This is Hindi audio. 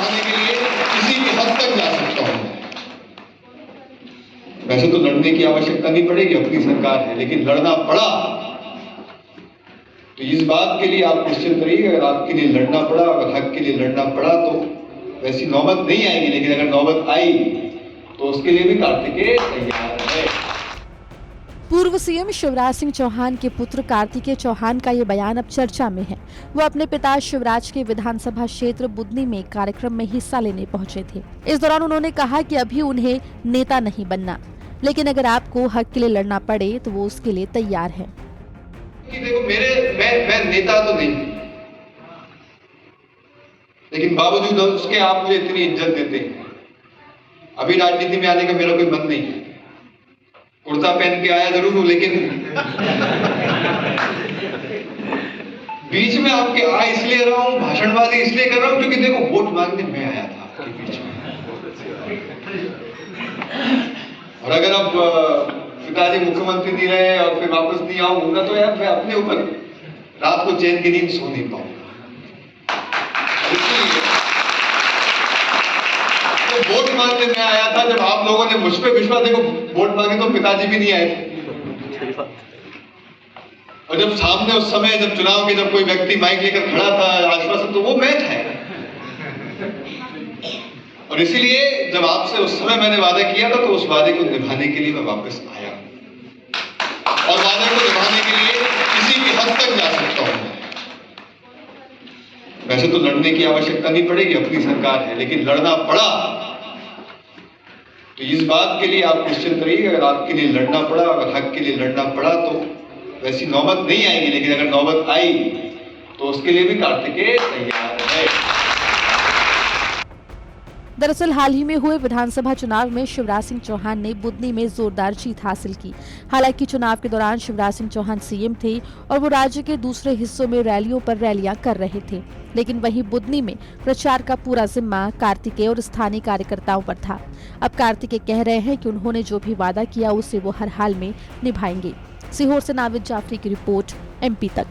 निभाने के लिए किसी भी हद तक जा सकता हूं। वैसे तो लड़ने की आवश्यकता नहीं पड़ेगी, अपनी सरकार है, लेकिन लड़ना पड़ा तो इस बात के लिए आप निश्चिंत रहिए, अगर आपके लिए लड़ना पड़ा, अगर हक के लिए लड़ना पड़ा तो वैसी नौबत नहीं आएगी, लेकिन अगर नौबत आई तो उसके लिए भी कार्तिकेय तैयार है। पूर्व सीएम शिवराज सिंह चौहान के पुत्र कार्तिकेय चौहान का ये बयान अब चर्चा में है। वो अपने पिता शिवराज के विधानसभा क्षेत्र बुदनी में एक कार्यक्रम में हिस्सा लेने पहुंचे थे। इस दौरान उन्होंने कहा कि अभी उन्हें नेता नहीं बनना, लेकिन अगर आपको हक के लिए लड़ना पड़े तो वो उसके लिए तैयार है। कि देखो मैं नेता तो नहीं, लेकिन बावजूद उसके आप मुझे इतनी इज्जत देते हैं। अभी राजनीति में आने का मेरा कोई मन नहीं है, कुर्ता पहन के आया जरूर हूं, लेकिन बीच में आपके आ इसलिए रहा हूं, भाषणबाजी इसलिए कर रहा हूं क्योंकि देखो वोट मांगने मैं आया था आपके बीच में। और अगर अब पिताजी मुख्यमंत्री नहीं रहे और फिर वापस नहीं आऊंगा तो यार मैं अपने ऊपर रात को चैन की नींद सो नहीं पाऊंगा। तो वोट मांगने मैं आया था, जब आप लोगों ने मुझ पर विश्वास, देखो वोट मांगे तो पिताजी भी नहीं आए थे, और जब सामने उस समय जब चुनाव के जब कोई व्यक्ति माइक लेकर खड़ा था आश्वासन, तो वो मैं था। और इसीलिए जब आपसे उस समय मैंने वादा किया था तो उस वादे को निभाने के लिए मैं वापस आया, और वादे को निभाने के लिए किसी भी हद तक जा सकता हूं। वैसे तो लड़ने की आवश्यकता नहीं पड़ेगी, अपनी सरकार है, लेकिन लड़ना पड़ा तो इस बात के लिए आप निश्चिंत रहिए, अगर आपके लिए लड़ना पड़ा, अगर हक के लिए लड़ना पड़ा तो वैसी नौबत नहीं आएगी, लेकिन अगर नौबत आई तो उसके लिए भी कार्तिकेय तैयार है। दरअसल हाल ही में हुए विधानसभा चुनाव में शिवराज सिंह चौहान ने बुदनी में जोरदार जीत हासिल की। हालांकि चुनाव के दौरान शिवराज सिंह चौहान सीएम थे और वो राज्य के दूसरे हिस्सों में रैलियों पर रैलियां कर रहे थे, लेकिन वहीं बुदनी में प्रचार का पूरा जिम्मा कार्तिकेय और स्थानीय कार्यकर्ताओं पर था। अब कार्तिकेय कह रहे हैं कि उन्होंने जो भी वादा किया उसे वो हर हाल में निभाएंगे। सीहोर से नाविद जाफरी की रिपोर्ट, MP तक।